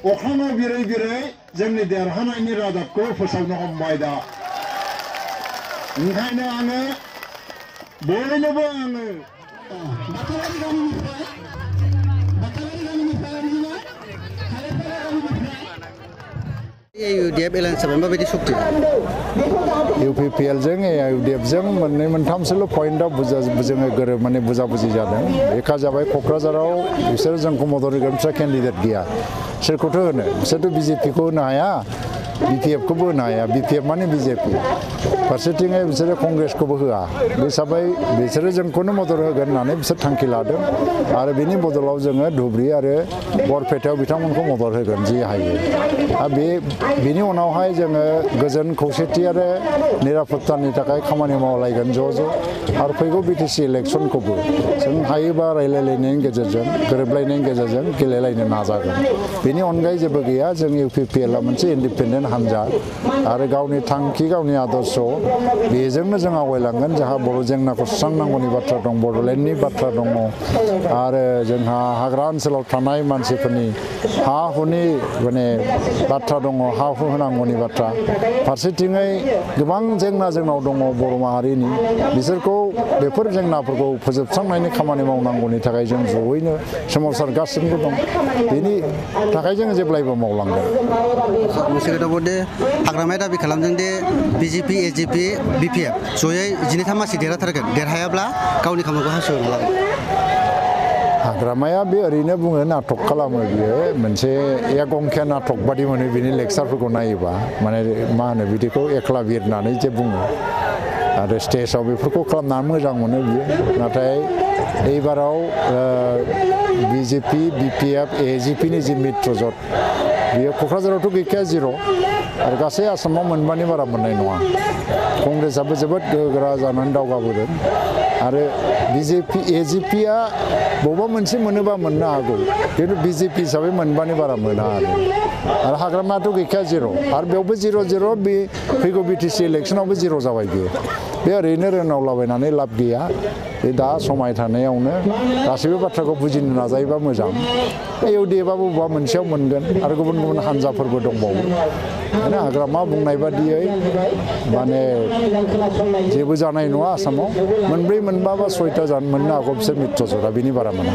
अखानाव बिरै बिरै जोंनि देरहानायनि रादाबखौ फोसावनो हमबाय दा ओंखायनो आङो बयनोबो आङो AUDF एलायन्स माबायदि सुक्ति UPPL जों AUDF जों मोननै मोनथामसोल' पइन्टआव जोङो गोरोब माने बुजाबुजि जादों एका जाबाय क'क्राझाराव बिसोर जोंखौ मदद होगोन बिसोर केन्डिडेट गैया सोरखौथो होनो बिसोरथ' BJP खौ होनो हाया BPF खौबो होनो हाया BPF माने BJP फारसेथिङै बिसोरो कंग्रेसखौबो होआ बे हिसाबै बिसोरो जोंखौनो मदद होगोन होननानै बिसोर थांखि लादों आरो बेनि बदलाव जोङो धुबुरी आरो बरपेटायाव बिथांमोनखौ मदद होगोन जि हायो आरो बेनि उनावहाय जोङो गोजोन खौसेथि आरो निरापत्तानि थाखाय खामानि मावलायगोन ज' आरो फैगौ BTC इलेक्सनखौबो जों हायोबा रायलायलायनायनि गेजेरजों गोरोबलायनायनि गेजेरजों गेलेलायनो नाजागोन बेनि अनगायै जेबो गैया जों UPPL आ मोनसे इन्डिपेन्डेन्ट हान्जा आरो गावनि थांखि गावनि आदर्श बेजोंनो जों आवगायलांगोन जोंहा बर' जेंनाखौ सुस्रांनांगौनि बाथ्रा दं बड'लेण्डनि बाथ्रा दङ आरो जोंहा हाग्रा ओनसोलाव थानाय मानसिफोरनि हा हुनि माने बाथ्रा दङ हा हु होनांगौनि बाथ्रा फारसेथिङै गोबां जेंना जोंनाव दङ बर' माहारिनि बिसोरखौ बेफोर जेंनाफोरखौ फोजोबस्रांनायनि खामानि मावनांगौनि थाखाय जों जयैनो सोमावसारगासिनो दं बेनि थाखाय जों जेब्लायबो मावलांगोन मोनसे खोथाखौ दे हाग्रामाया दाबि खालामदों दे BJP AJP BPF जयै 12 मासि देरहाथारगोन देरहायाब्ला गावनि खामानिखौ हासुनो लागोन हाग्रामाया बे ओरैनो बुङो नाटक खालामो बियो मोनसे एक अंकिया नाटक बादि मोनो बिनि लेक्सारफोरखौ नायोबा माने मा होनो बिदिखौ एकला बिर होननानै जे बुङो आरो स्टेजाव बेफोरखौ खालामनानै मोजां मोनो बियो नाथाय एबाराव BJP BPF AJP नि जि मित्रजोट बियो क'क्राझारावथ' गैखाया जिर' आरो गासै आसामाव मोनबानि बारा मोननाय नङा कंग्रेसआबो जोबोद गोहोगोरा जानानै दावगाबोदों आरो BJP AJP आ बबेबा मोनसे मोनोबा मोननो हागौ खिन्थु BJP हिसाबै मोनबानि बारा मोना आरो हाग्रामायाथ' गैखाया जिर' आरो बेयावबो जिर' बे फैगौ BTC इलेक्सनावबो जिर' जाबाय बियो बे ओरैनो रोनावलाबायनानै लाब गैया बे दा समाय थानायावनो गासैबो बाथ्राखौ बुजिनो नाजायोबा मोजां UDF आबो बबेबा मोनसेयाव मोनगोन आरो गुबुन गुबुन हान्जाफोरबो दंबावो माने हाग्रामा बुंनाय बादियै माने जेबो जानाय नङा आसामाव मोनब्रै मोनबा बा 6टा मोननो हागौ बिसोर मित्रजोटआ बेनि बारा मोना